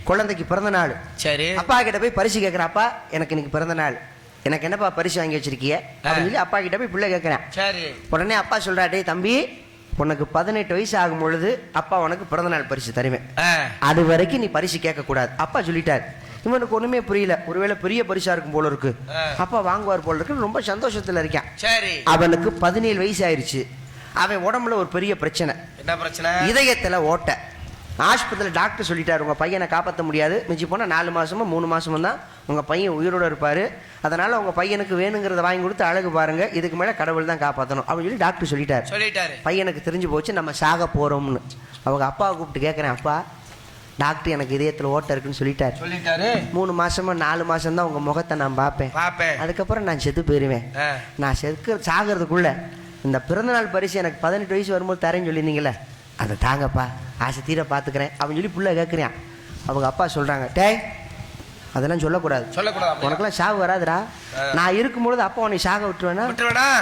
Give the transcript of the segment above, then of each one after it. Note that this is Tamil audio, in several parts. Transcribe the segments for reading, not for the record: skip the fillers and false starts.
குழந்தைக்கு பிறந்த நாள். சரி. அப்பா கிட்ட போய் பரிசு கேட்கிறேன். அப்பா எனக்கு இன்னைக்கு பிறந்த நாள், எனக்கு என்னப்பா பரிசு வாங்கி வச்சிருக்கிய அப்படின்னு சொல்லி அப்பா கிட்ட போய் பிள்ளை கேட்கிறேன். சரி. உடனே அப்பா சொல்றா, டேய் தம்பி, உனக்கு 18 வயசு ஆகும் பொழுது அப்பா உனக்கு பிறந்த நாள் பரிசு தருவேன், அது வரைக்கும் நீ பரிசு கேட்க கூடாது. அப்பா சொல்லிட்டார். இவனுக்கு ஒண்ணுமே புரியல. ஒருவேளை பெரிய பரிசா இருக்கும் போல இருக்கு, அப்பா வாங்குவார் போல இருக்கு, ரொம்ப சந்தோஷத்துல இருக்கான். சரி. அவனுக்கு 17 வயசு ஆயிருச்சு. அவன் உடம்புல ஒரு பெரிய பிரச்சனை. என்ன பிரச்சனை? இதயத்துல ஓட்ட. ஆஸ்பத்திரியில் டாக்டர் சொல்லிட்டாரு, உங்க பையனை காப்பாற்ற முடியாது, மிஞ்சி போனால் 4 மாசமோ 3 மாசமோ தான் உங்க பையன் உயிரோட இருப்பாரு, அதனால உங்க பையனுக்கு வேணுங்கிறத வாங்கி கொடுத்து அழகு பாருங்க, இதுக்கு மேல கடவுள் தான் காப்பாற்றணும் அப்படின்னு சொல்லி டாக்டர் சொல்லிட்டாரு. பையனுக்கு தெரிஞ்சு போச்சு நம்ம சாக போறோம்னு. அவங்க அப்பாவை கூப்பிட்டு கேட்கிறேன், அப்பா டாக்டர் எனக்கு இதயத்துல ஓட்ட இருக்குன்னு சொல்லிட்டாரு. 3 மாசமா 4 மாசம் தான் உங்க முகத்தை நான் பார்ப்பேன், அதுக்கப்புறம் நான் செத்து போயிருவேன். நான் சாகிறதுக்குள்ள இந்த பிறந்தநாள் பரிசு எனக்கு 18 வயசு வரும்போது தரேன்னு சொல்லியிருந்தீங்களே, அதை தாங்கப்பா, ஆசை தீர பார்த்துக்கிறேன் அப்படின்னு சொல்லி புள்ள கேட்குறேன். அவங்க அப்பா சொல்றாங்க, டேய் அதெல்லாம் சொல்லக்கூடாது, உனக்கெல்லாம் சாவு வராதுடா, நான் இருக்கும்பொழுது அப்பா உன்னை சாக விட்டுருவேனா?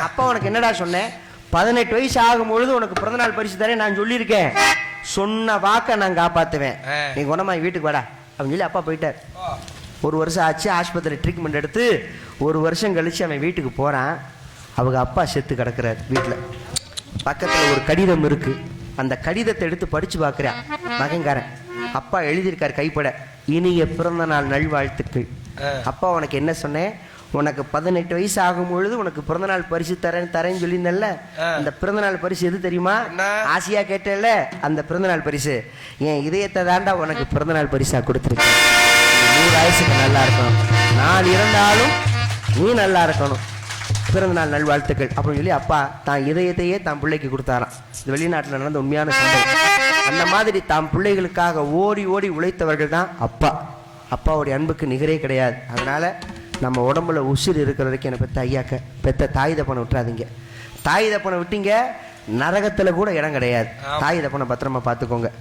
அப்பா உனக்கு என்னடா சொன்னேன், 18 வயசு ஆகும்பொழுது உனக்கு பிறந்தநாள் பரிசு தரேன் நான் சொல்லியிருக்கேன், சொன்ன வாக்க நான் காப்பாத்துவேன், நீ குணமா வீட்டுக்கு வாடா அப்படின்னு சொல்லி அப்பா போயிட்டார். 1 வருஷம் ஆச்சு. ஆஸ்பத்திரி ட்ரீட்மெண்ட் எடுத்து 1 வருஷம் கழிச்சு அவன் வீட்டுக்கு போறான். அவங்க அப்பா செத்து கிடக்குறாரு வீட்டுல. பக்கத்துல ஒரு கடிதம் இருக்கு. அந்த கடிதத்தை எடுத்து படிச்சு பார்க்கிறேன். மகன்காரன் அப்பா எழுதியிருக்காரு கைப்பட, இனிய பிறந்த நாள் நல்வாழ்த்துக்கள். அப்பா உனக்கு என்ன சொன்னேன், உனக்கு 18 வயசு ஆகும் பொழுது உனக்கு பிறந்தநாள் பரிசு தரேன்னு சொல்லியிருந்தேன்ல, அந்த பிறந்தநாள் பரிசு எது தெரியுமா? ஆசையா கேட்டேல்ல, அந்த பிறந்தநாள் பரிசு என் இதயத்தை தாண்டா உனக்கு பிறந்தநாள் பரிசா கொடுத்துருக்கேன். 100 வயசுக்கு நல்லா இருக்கணும், நான் இருந்தாலும் நீ நல்லா இருக்கணும், பிறந்தநாள் நல்வாழ்த்துக்கள் அப்படின்னு சொல்லி அப்பா தான் இதயத்தையே தான் பிள்ளைக்கு கொடுத்தாராம். இது வெளிநாட்டில் நடந்த உண்மையான சம்பவம். அந்த மாதிரி தாம் பிள்ளைகளுக்காக ஓடி ஓடி உழைத்தவர்கள் தான் அப்பா. அப்பாவுடைய அன்புக்கு நிகரே கிடையாது. அதனால நம்ம உடம்புல உசிர் இருக்கிற வரைக்கும் என்னை பெற்ற ஐயாக்க பெற்ற தாய் தப்பனை விட்டுறாதீங்க. தாய் தப்பனை விட்டீங்க நரகத்துல கூட இடம் கிடையாது. தாய் தப்பனை பத்திரமா பார்த்துக்கோங்க.